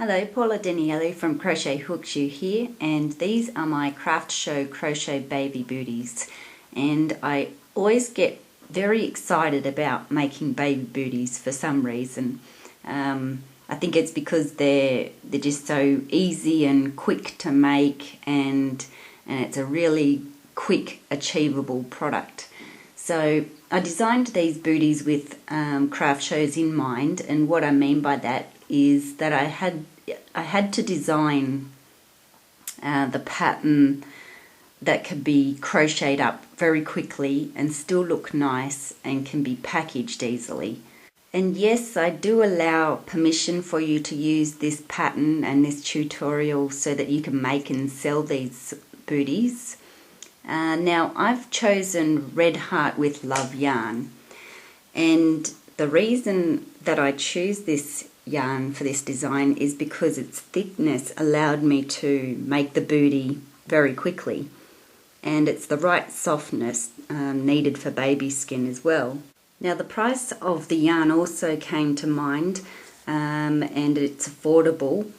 Hello, Paula Daniele from Crochet Hook here, and these are my craft show crochet baby booties. And I always get very excited about making baby booties for some reason. I think it's because they're just so easy and quick to make, and it's a really quick, achievable product. So I designed these booties with craft shows in mind, and what I mean by that is that I had to design the pattern that could be crocheted up very quickly and still look nice and can be packaged easily. And yes, I do allow permission for you to use this pattern and this tutorial so that you can make and sell these booties. Now I've chosen Red Heart with Love yarn, and the reason that I choose this yarn for this design is because its thickness allowed me to make the booty very quickly, and it's the right softness needed for baby skin as well. Now the price of the yarn also came to mind, and it's affordable.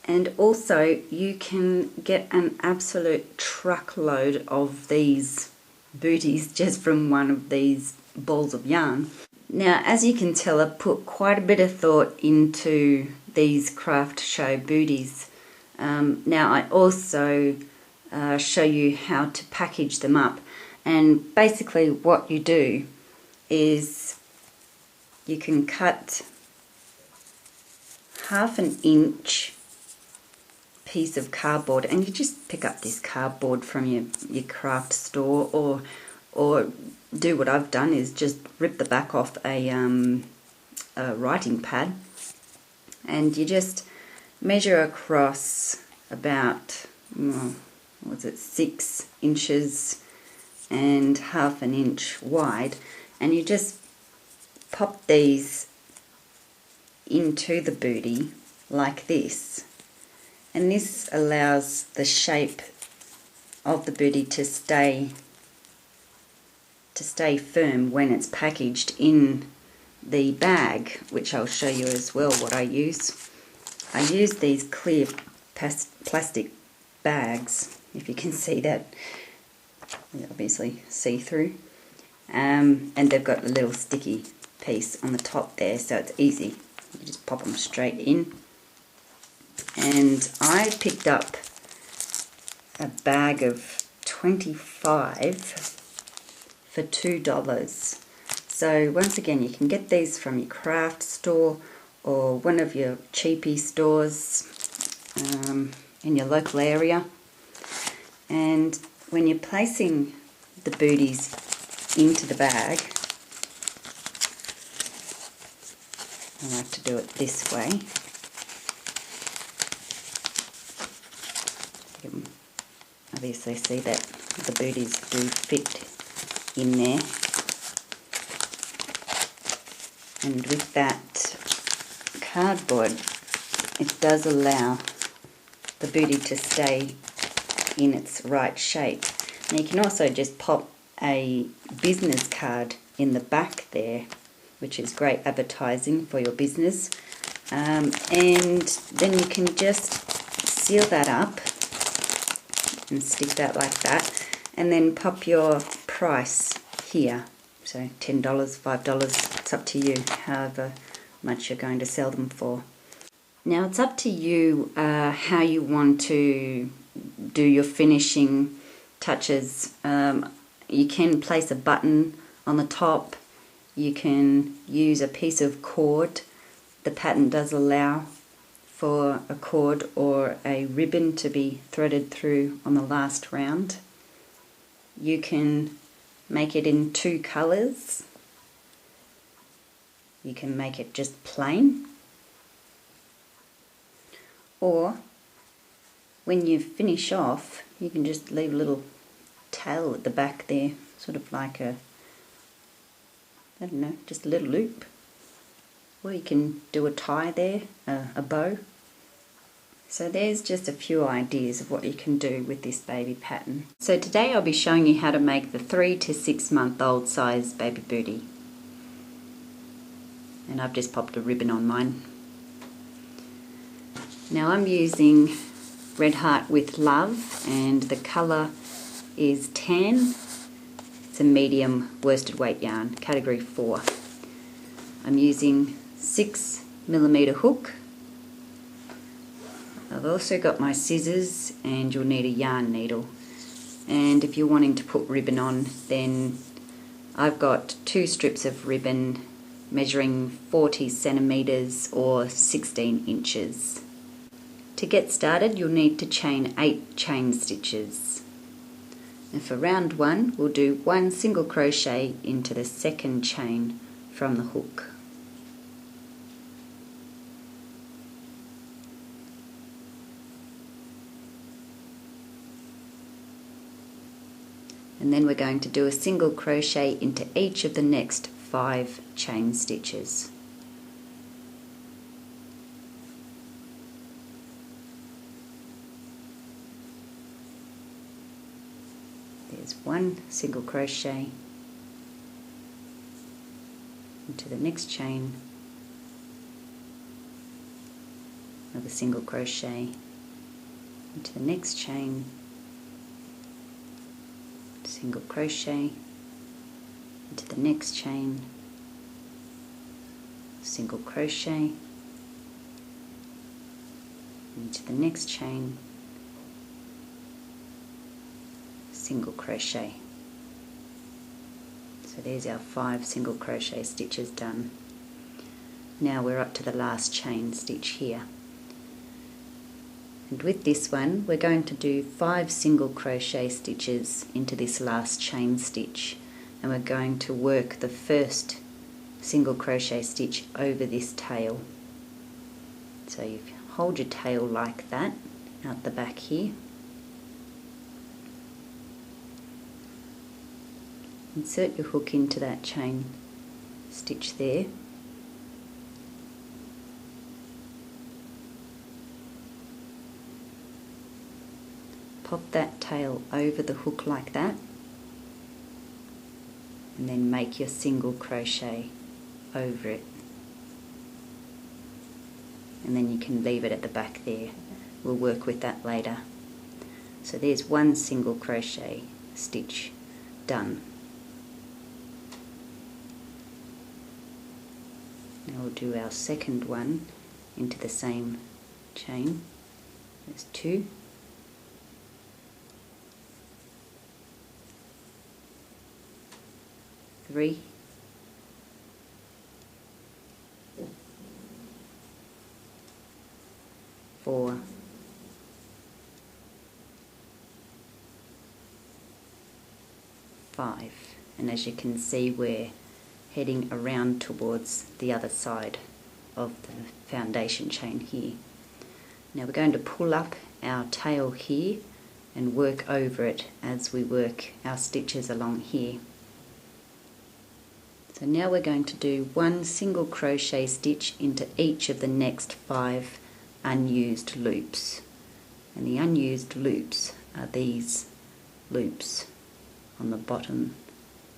And also you can get an absolute truckload of these booties just from one of these balls of yarn. Now, as you can tell, I've put quite a bit of thought into these craft show booties. Now I also show you how to package them up. And basically what you do is you can cut 1/2 inch piece of cardboard, and you just pick up this cardboard from your craft store, or do what I've done is just rip the back off a writing pad, and you just measure across about 6 inches and 1/2 inch wide, and you just pop these into the booty like this. And this allows the shape of the booty to stay firm when it's packaged in the bag, which I'll show you as well what I use. I use these clear plastic bags, if you can see that. They're obviously see-through, and they've got a little sticky piece on the top there, so it's easy. You just pop them straight in. And I picked up a bag of 25 for $2. So once again, you can get these from your craft store or one of your cheapy stores in your local area. And when you're placing the booties into the bag, I like to do it this way. You can obviously see that the booties do fit in there, and with that cardboard it does allow the booty to stay in its right shape. Now you can also just pop a business card in the back there, which is great advertising for your business, and then you can just seal that up and stick that like that, and then pop your price here. So $10, $5, it's up to you, however much you're going to sell them for. Now it's up to you how you want to do your finishing touches. You can place a button on the top. You can use a piece of cord. The pattern does allow for a cord or a ribbon to be threaded through on the last round. You can make it in 2 colours. You can make it just plain, or when you finish off you can just leave a little tail at the back there, sort of like a, I don't know, just a little loop. Or you can do a tie there, a bow. So there's just a few ideas of what you can do with this baby pattern. So today I'll be showing you how to make the 3 to 6 month old size baby booty. And I've just popped a ribbon on mine. Now I'm using Red Heart with Love, and the colour is tan. It's a medium worsted weight yarn, category 4. I'm using 6mm hook. I've also got my scissors, and you'll need a yarn needle. And if you're wanting to put ribbon on, then I've got 2 strips of ribbon measuring 40 centimeters or 16 inches. To get started, you'll need to chain 8 chain stitches. And for round 1, we'll do 1 single crochet into the second chain from the hook. And then we're going to do a single crochet into each of the next 5 chain stitches. There's 1 single crochet into the next chain, another single crochet into the next chain, single crochet into the next chain, single crochet into the next chain, single crochet. So there's our 5 single crochet stitches done. Now we're up to the last chain stitch here. And with this one, we're going to do 5 single crochet stitches into this last chain stitch, and we're going to work the first single crochet stitch over this tail. So you hold your tail like that out the back here. Insert your hook into that chain stitch there. Pop that tail over the hook like that, and then make your single crochet over it. And then you can leave it at the back there. We'll work with that later. So there's 1 single crochet stitch done. Now we'll do our second one into the same chain. There's 2. 3, 4, 5, and as you can see, we're heading around towards the other side of the foundation chain here. Now we're going to pull up our tail here and work over it as we work our stitches along here. So now we're going to do 1 single crochet stitch into each of the next 5 unused loops. And the unused loops are these loops on the bottom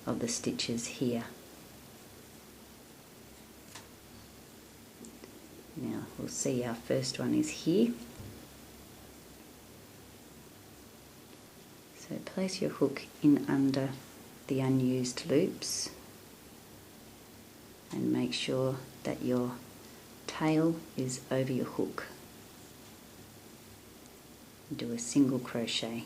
of the stitches here. Now we'll see our first one is here. So place your hook in under the unused loops and make sure that your tail is over your hook. Do a single crochet.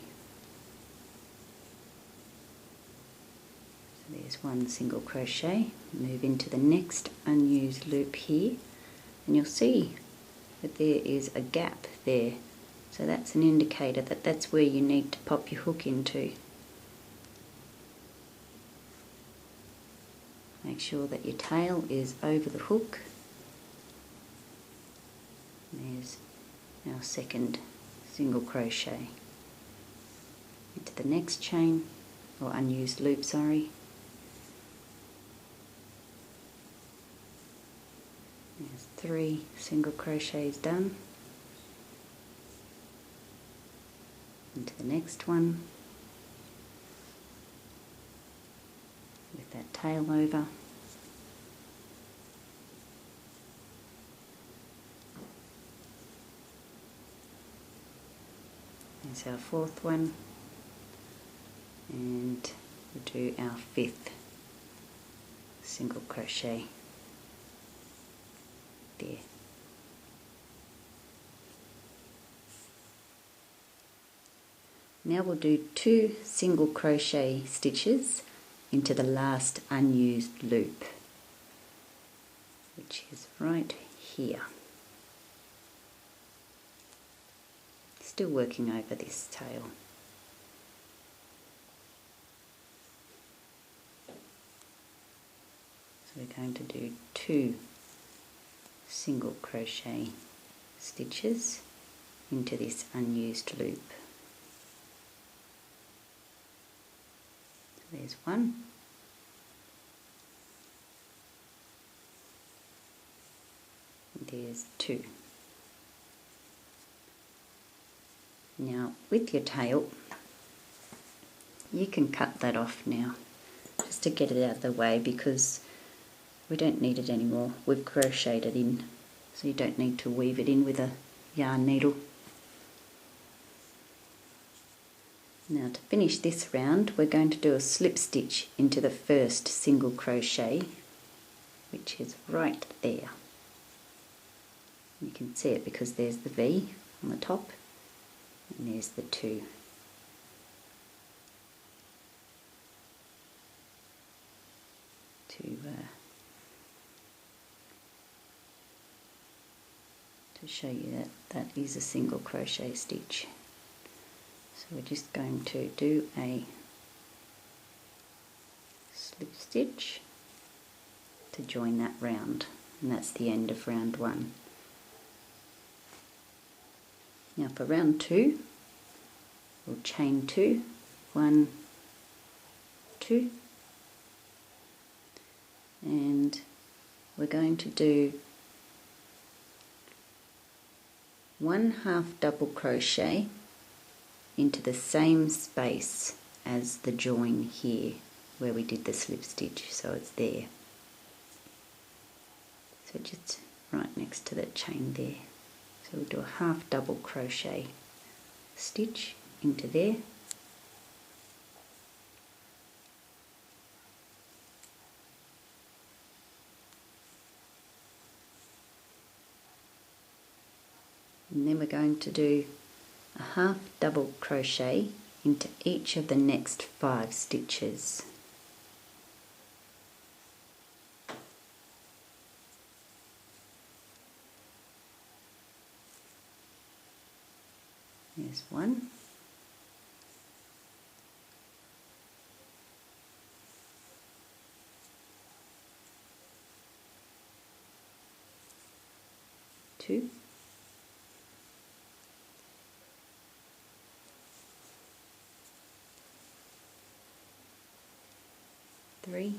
So there's 1 single crochet. Move into the next unused loop here, and you'll see that there is a gap there. So that's an indicator that that's where you need to pop your hook into. Make sure that your tail is over the hook. There's our second single crochet into the next chain, or unused loop, sorry. There's 3 single crochets done. Into the next one with that tail over. There's our fourth one, and we'll do our fifth single crochet there. Now we'll do 2 single crochet stitches into the last unused loop, which is right here. Still working over this tail. So we're going to do 2 single crochet stitches into this unused loop. So there's one, and there's 2. Now with your tail, you can cut that off now, just to get it out of the way, because we don't need it anymore. We've crocheted it in, so you don't need to weave it in with a yarn needle. Now to finish this round, we're going to do a slip stitch into the first single crochet, which is right there. You can see it because there's the V on the top, and there's the 2. To show you that that is a single crochet stitch. So we're just going to do a slip stitch to join that round, and that's the end of round 1. Now for round 2, we'll chain 2, 1, 2, and we're going to do 1 half double crochet into the same space as the join here where we did the slip stitch, so it's there. So just right next to the chain there. So we'll do a half double crochet stitch into there. And then we're going to do a half double crochet into each of the next 5 stitches. There's 1. Two. 3.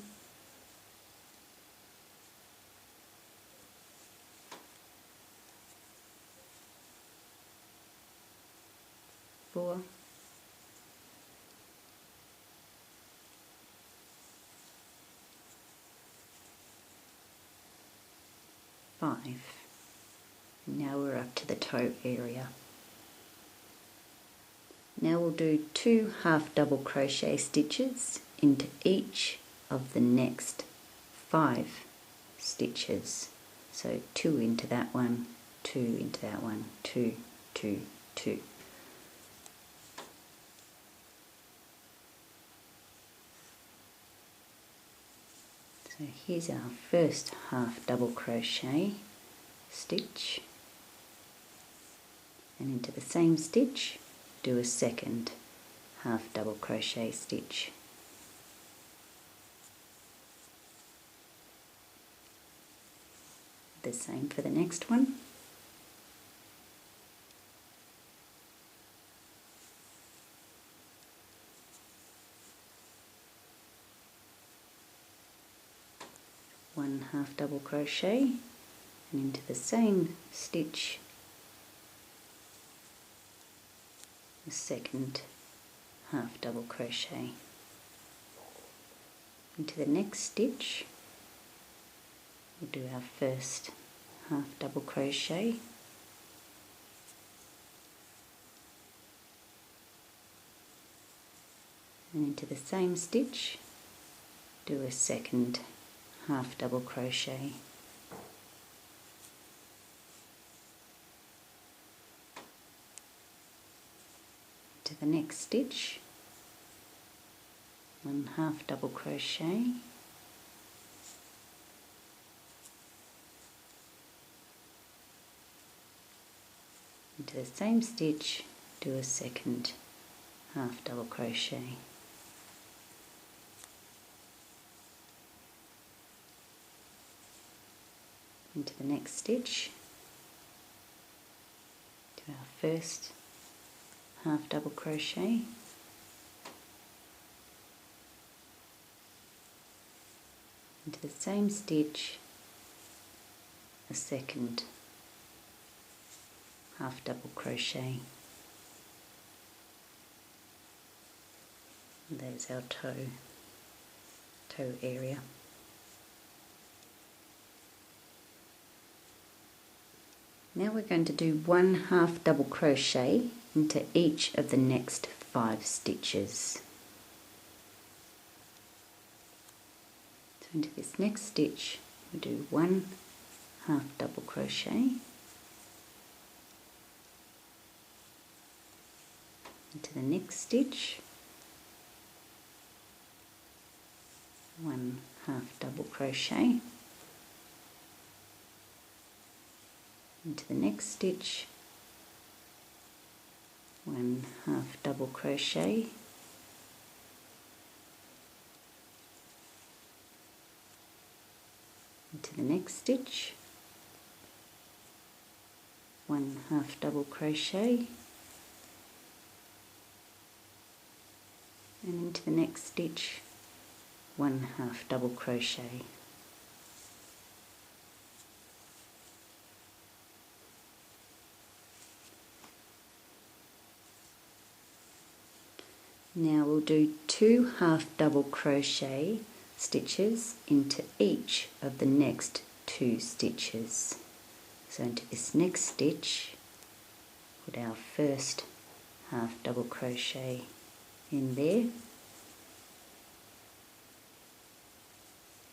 4. 5. Now we're up to the toe area. Now we'll do 2 half double crochet stitches into each of the next 5 stitches. So 2 into that one, 2 into that one, 2, 2, 2. So here's our first half double crochet stitch, and into the same stitch do a second half double crochet stitch. The same for the next one. One half double crochet and into the same stitch the second half double crochet. Into the next stitch we'll do our first half double crochet, and into the same stitch do a second half double crochet. To the next stitch, 1 half double crochet, into the same stitch do a second half double crochet. Into the next stitch do our first half double crochet, into the same stitch a second half double crochet. And there's our toe area. Now we're going to do 1 half double crochet into each of the next 5 stitches. So into this next stitch we do 1 half double crochet, into the next stitch 1 half double crochet, into the next stitch 1 half double crochet, into the next stitch 1 half double crochet, and into the next stitch 1 half double crochet. Now we'll do 2 half double crochet stitches into each of the next 2 stitches. So into this next stitch put our first half double crochet in there,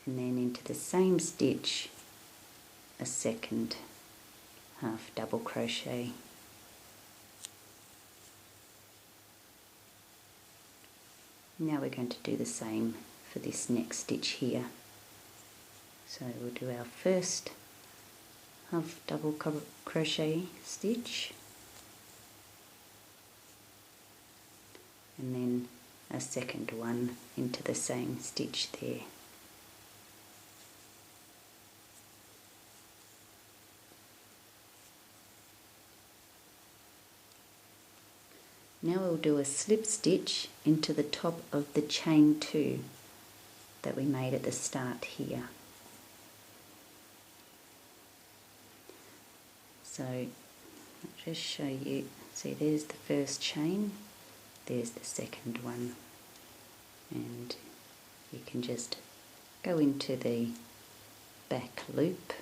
and then into the same stitch a second half double crochet. Now we're going to do the same for this next stitch here. So we'll do our first half double crochet stitch, and then a second one into the same stitch there. Now we'll do a slip stitch into the top of the chain 2 that we made at the start here. So I'll just show you, see there's the first chain, there's the second one, and you can just go into the back loop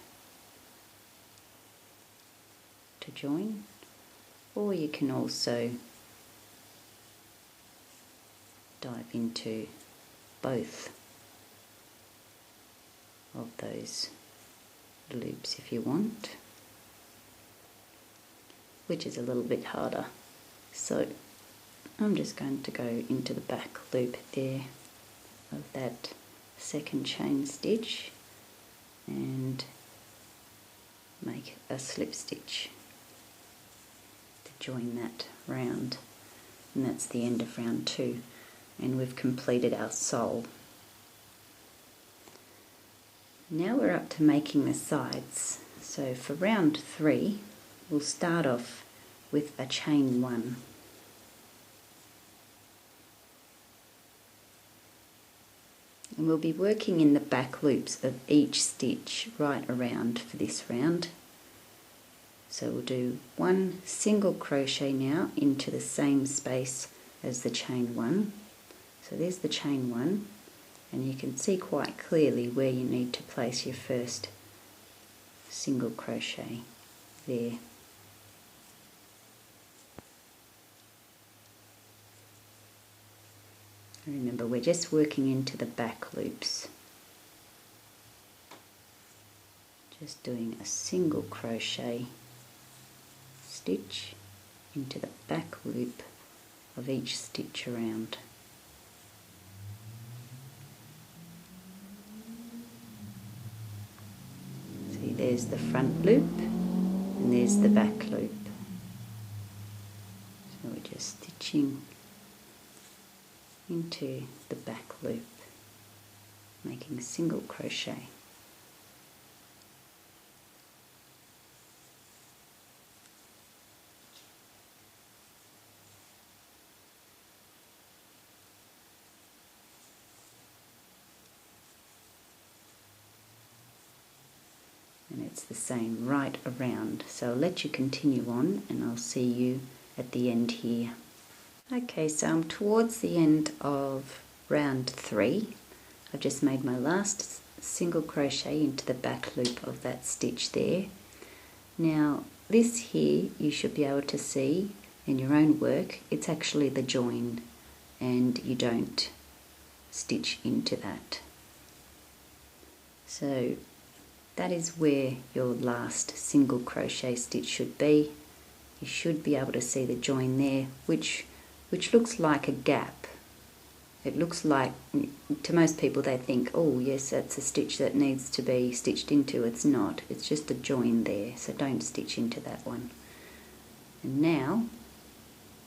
to join, or you can also dive into both of those loops if you want, which is a little bit harder. So I'm just going to go into the back loop there of that second chain stitch and make a slip stitch to join that round, and that's the end of round 2. And we've completed our sole. Now we're up to making the sides. So for round 3 we'll start off with a chain 1. And we'll be working in the back loops of each stitch right around for this round. So we'll do 1 single crochet now into the same space as the chain 1. So there's the chain 1, and you can see quite clearly where you need to place your first single crochet there. Remember, we're just working into the back loops. Just doing a single crochet stitch into the back loop of each stitch around. See, there's the front loop and there's the back loop. So we're just stitching into the back loop, making single crochet. And it's the same right around, so I'll let you continue on and I'll see you at the end here. Okay, so I'm towards the end of round 3. I've just made my last single crochet into the back loop of that stitch there. Now this here you should be able to see in your own work, it's actually the join and you don't stitch into that. So that is where your last single crochet stitch should be. You should be able to see the join there, which looks like a gap. It looks like, to most people they think, oh yes, that's a stitch that needs to be stitched into. It's not, it's just a join there, so don't stitch into that one. And now,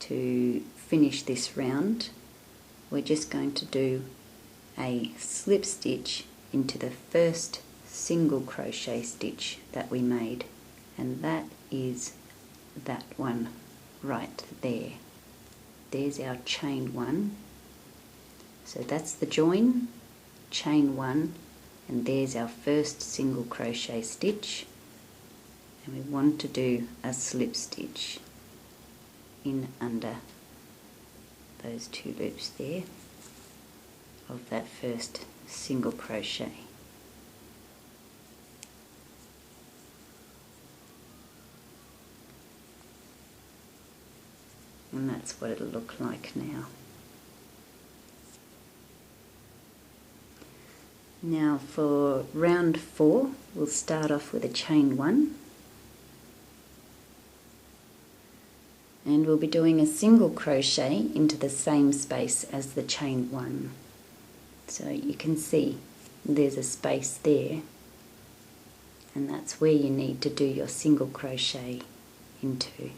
to finish this round, we're just going to do a slip stitch into the first single crochet stitch that we made, and that is that one right there. There's our chain 1, so that's the join, chain 1, and there's our first single crochet stitch, and we want to do a slip stitch in under those 2 loops there of that first single crochet. And that's what it'll look like now. Now for round 4, we'll start off with a chain 1. And we'll be doing a single crochet into the same space as the chain 1. So you can see there's a space there, and that's where you need to do your single crochet into.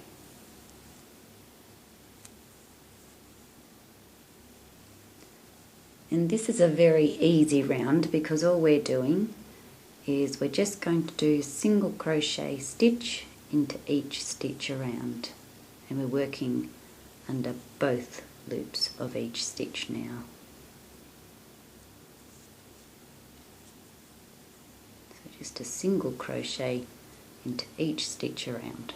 And this is a very easy round because all we're doing is we're just going to do single crochet stitch into each stitch around, and we're working under both loops of each stitch now. So just a single crochet into each stitch around.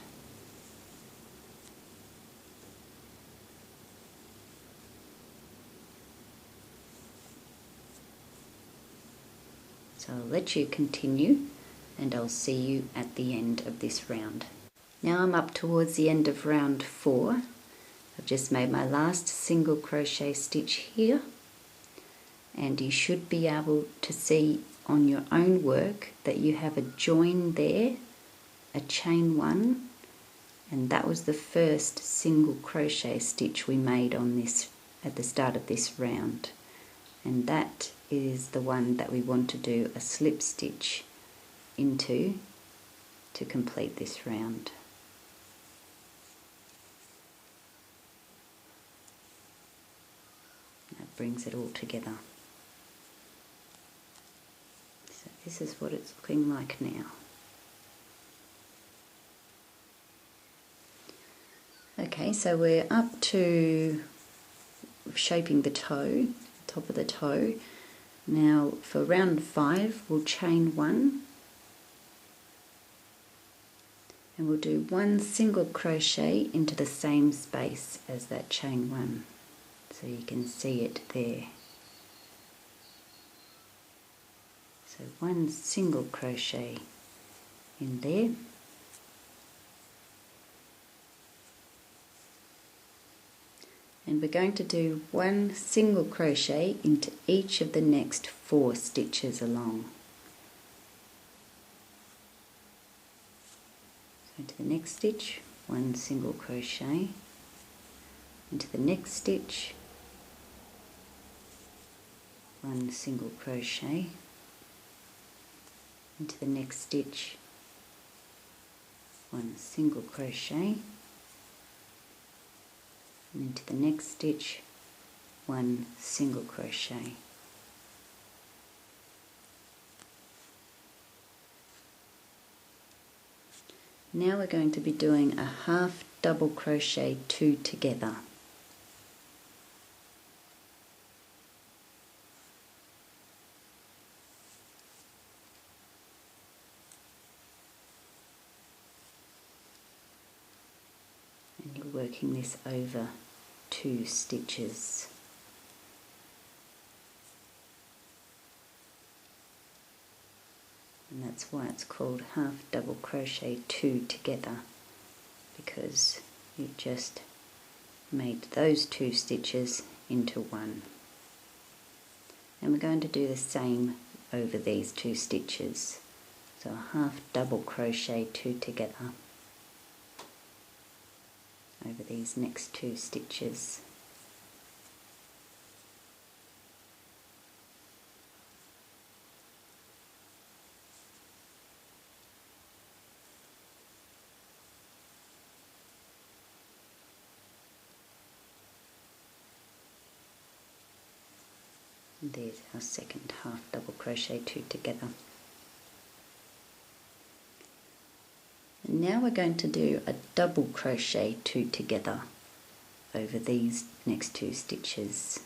So I'll let you continue and I'll see you at the end of this round. Now I'm up towards the end of round 4. I've just made my last single crochet stitch here, and you should be able to see on your own work that you have a join there, a chain 1, and that was the first single crochet stitch we made on this at the start of this round, and that is the one that we want to do a slip stitch into to complete this round. That brings it all together. So this is what it's looking like now. Okay, so we're up to shaping the toe, top of the toe. Now for round 5 we'll chain 1 and we'll do 1 single crochet into the same space as that chain 1, so you can see it there. So 1 single crochet in there, and we're going to do 1 single crochet into each of the next 4 stitches along. So into the next stitch, 1 single crochet, into the next stitch, 1 single crochet, into the next stitch, 1 single crochet, and into the next stitch, 1 single crochet. Now we're going to be doing a half double crochet 2 together. And you're working this over 2 stitches. And that's why it's called half double crochet 2 together, because you've just made those 2 stitches into 1. And we're going to do the same over these 2 stitches. So a half double crochet 2 together over these next 2 stitches. And there's our second half double crochet 2 together. And now we're going to do a double crochet 2 together over these next 2 stitches.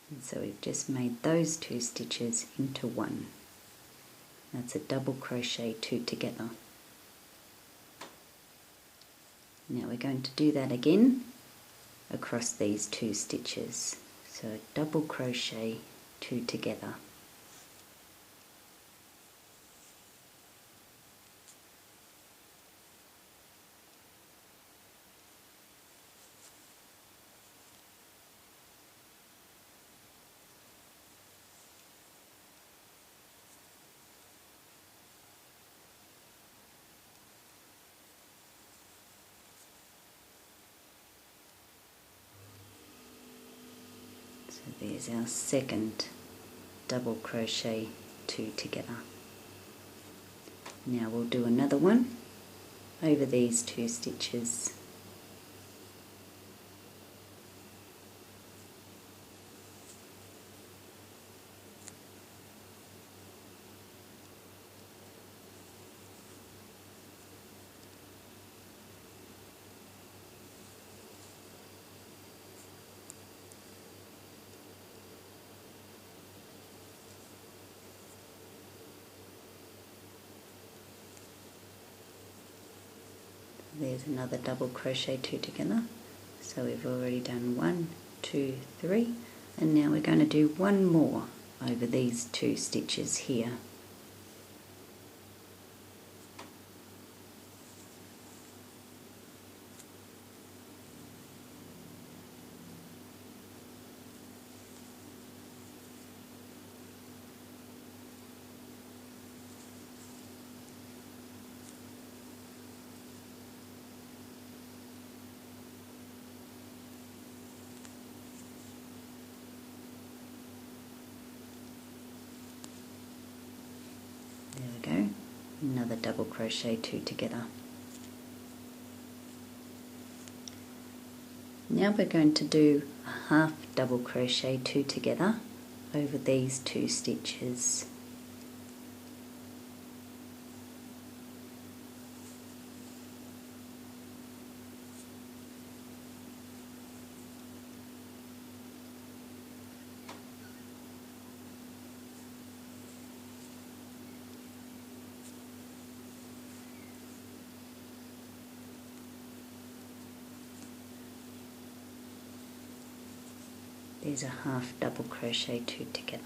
And so we've just made those 2 stitches into 1. That's a double crochet 2 together. Now we're going to do that again across these 2 stitches. So a double crochet 2 together. So there's our second double crochet 2 together. Now we'll do another one over these 2 stitches. There's another double crochet 2 together. So we've already done 1, 2, 3, and now we're going to do one more over these 2 stitches here. There we go, another double crochet 2 together. Now we're going to do a half double crochet 2 together over these 2 stitches. there's a half double crochet two together.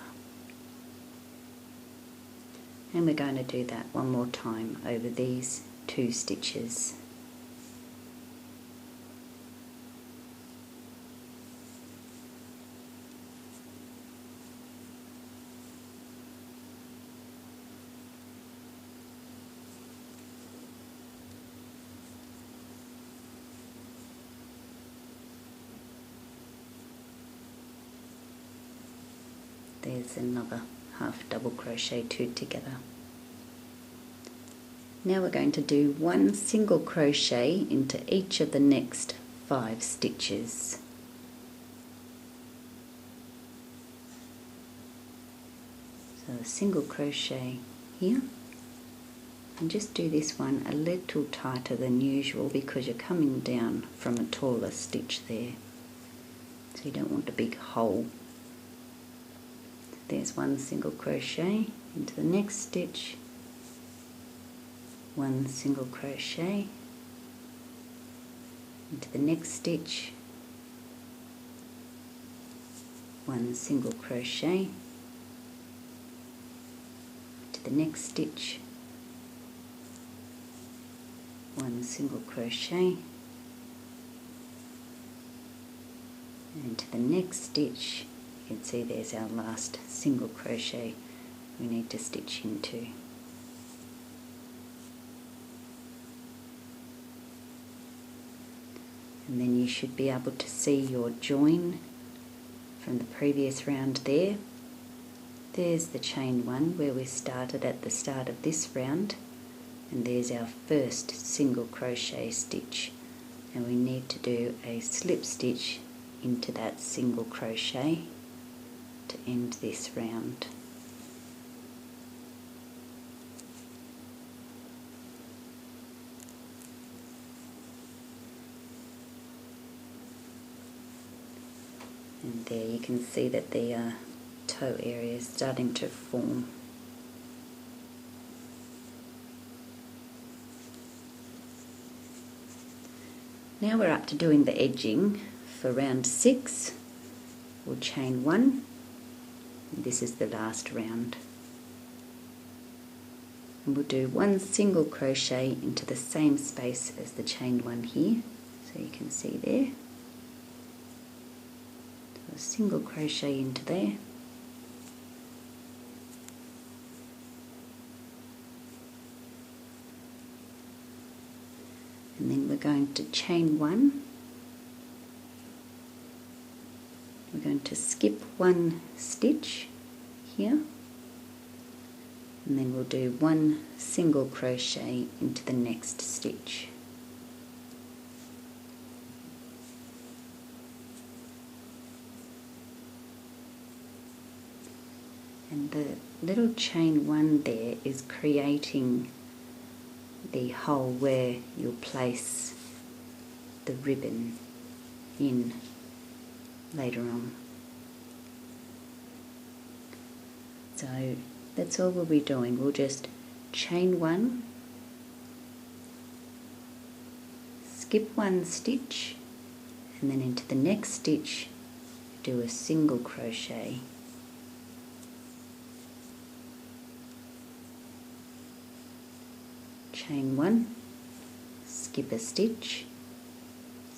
And we're going to do that one more time over these 2 stitches. There's another half double crochet two together. Now we're going to do 1 single crochet into each of the next 5 stitches. So a single crochet here, and just do this one a little tighter than usual because you're coming down from a taller stitch there, so you don't want a big hole. There's 1 single crochet into the next stitch, 1 single crochet into the next stitch, 1 single crochet into the next stitch, 1 single crochet into the next stitch. You can see there's our last single crochet we need to stitch into. And then you should be able to see your join from the previous round there. There's the chain 1 where we started at the start of this round, and there's our first single crochet stitch, and we need to do a slip stitch into that single crochet to end this round. And there you can see that the toe area is starting to form. Now we're up to doing the edging for round 6. We'll chain 1. This is the last round. And we'll do 1 single crochet into the same space as the chain 1 here, so you can see there. So a single crochet into there. And then we're going to chain 1. We're going to skip 1 stitch here, and then we'll do 1 single crochet into the next stitch. And the little chain 1 there is creating the hole where you'll place the ribbon in later on. So that's all we'll be doing. We'll just chain 1, skip 1 stitch, and then into the next stitch do a single crochet. Chain 1, skip a stitch,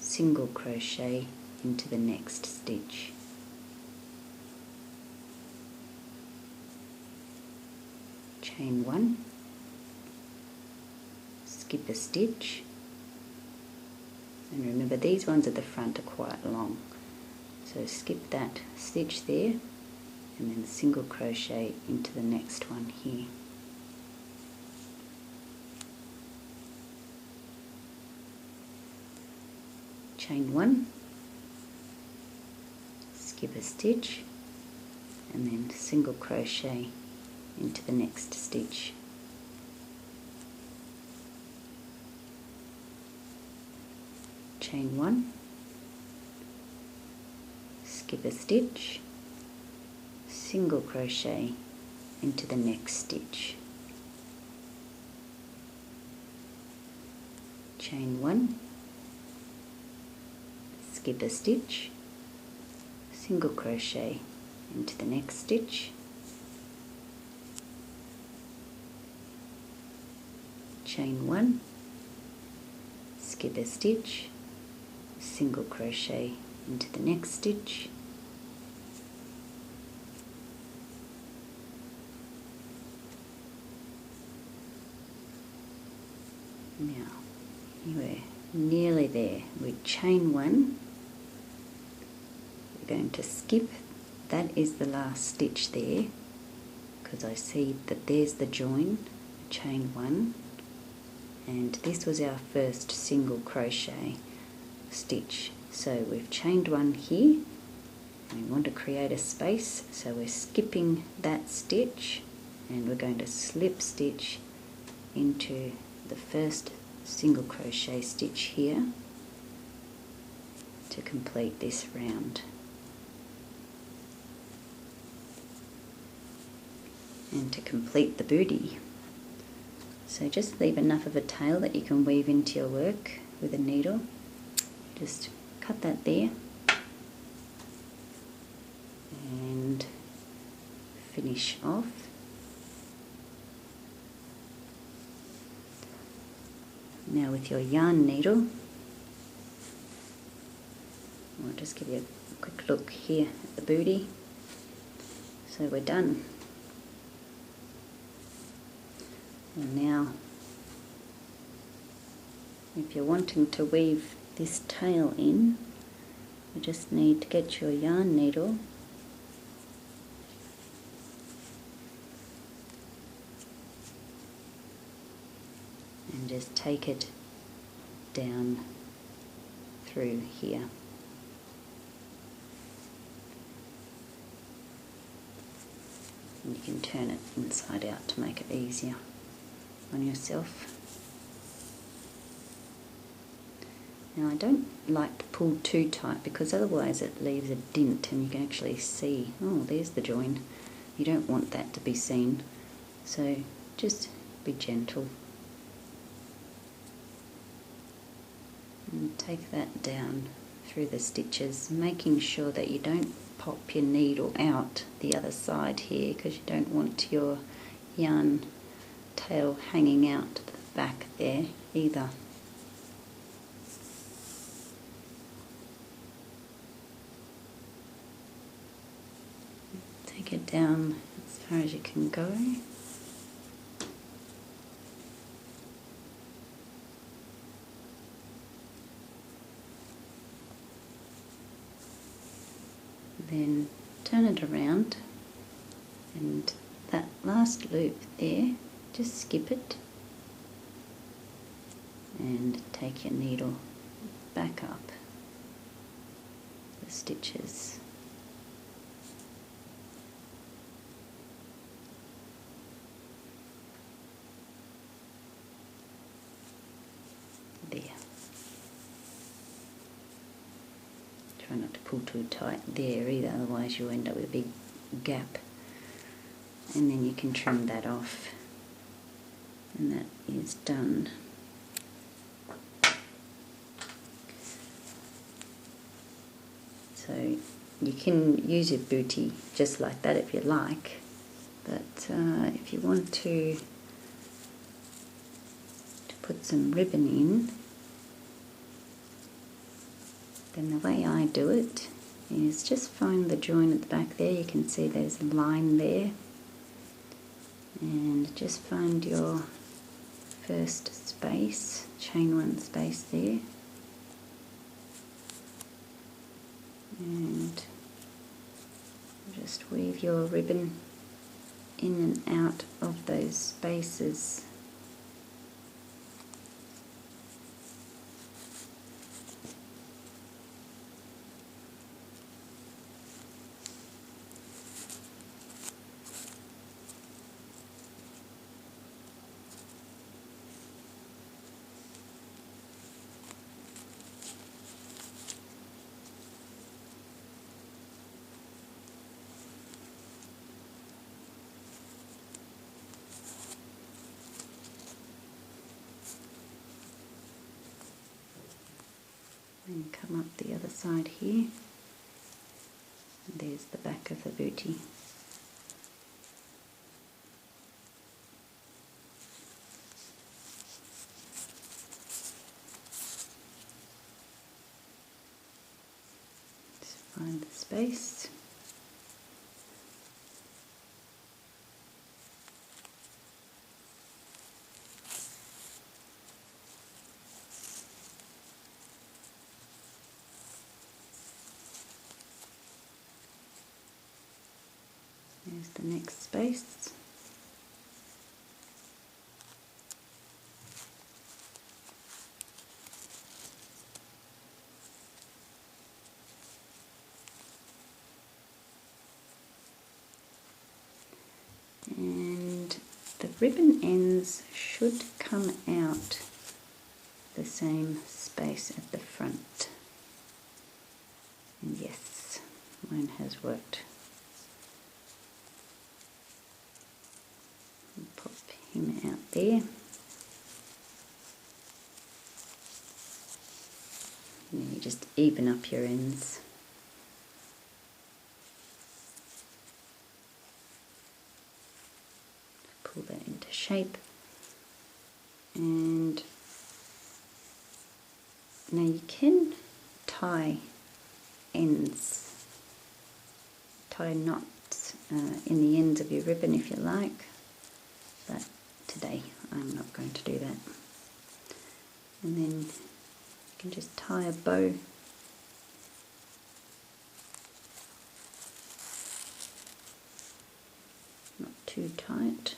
single crochet into the next stitch. Chain 1, skip a stitch, and remember these ones at the front are quite long, so skip that stitch there and then single crochet into the next one here. Chain 1, skip a stitch, and then single crochet into the next stitch. Chain 1, skip a stitch, single crochet into the next stitch. Chain 1, skip a stitch, single crochet into the next stitch, chain 1, skip a stitch, single crochet into the next stitch, now we're nearly there. We chain 1, we're going to skip, that is the last stitch there, because I see that there's the join, chain 1, and this was our first single crochet stitch. So we've chained 1 here, and we want to create a space, so we're skipping that stitch and we're going to slip stitch into the first single crochet stitch here to complete this round. And to complete the booty, so just leave enough of a tail that you can weave into your work with a needle. Just cut that there and finish off. Now with your yarn needle, I'll just give you a quick look here at the booty. So we're done. And now, if you're wanting to weave this tail in, you just need to get your yarn needle and just take it down through here. And you can turn it inside out to make it easier on yourself. Now I don't like to pull too tight because otherwise it leaves a dint and you can actually see, oh, there's the join. You don't want that to be seen, so just be gentle and take that down through the stitches, making sure that you don't pop your needle out the other side here, because you don't want your yarn tail hanging out to the back there either. Take it down as far as you can go. Then turn it around, and that last loop there, just skip it and take your needle back up the stitches. There. Try not to pull too tight there either, otherwise you'll end up with a big gap. And then you can trim that off, and that is done. So you can use your booty just like that if you like, but if you want to put some ribbon in, then the way I do it is just find the join at the back there. You can see there's a line there, and just find your first space, chain 1 space there, and just weave your ribbon in and out of those spaces. And come up the other side here there's the back of the bootie. Just find the space. There's the next space. And the ribbon ends should come out the same space at the front. And yes, mine has worked. Pop him out there. And you just even up your ends. Pull that into shape. And now you can tie ends, tie knots in the ends of your ribbon if you like. But today I'm not going to do that. And then you can just tie a bow not too tight.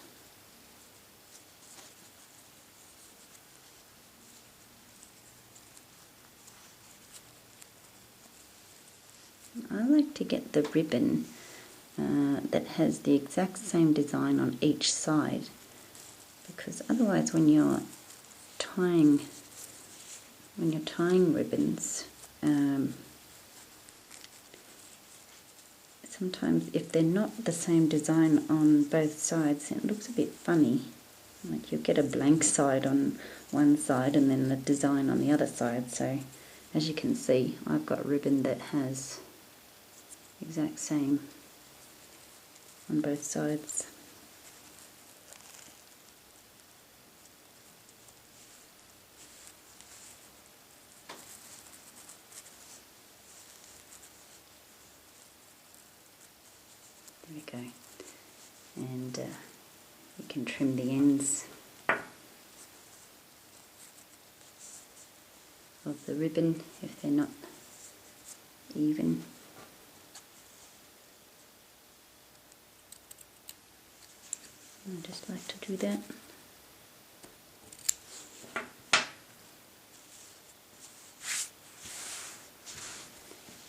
I like to get the ribbon that has the exact same design on each side, because otherwise when you're tying ribbons, sometimes if they're not the same design on both sides, it looks a bit funny. Like you get a blank side on one side and then the design on the other side. So as you can see, I've got ribbon that has exact same on both sides. There we go. And you can trim the ends of the ribbon if they're not even. I just like to do that.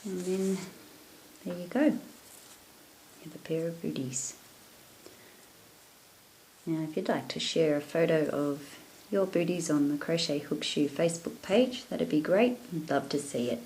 And then there you go. You have a pair of booties. Now if you'd like to share a photo of your booties on the Crochet Hook Shoe Facebook page, that'd be great. I'd love to see it.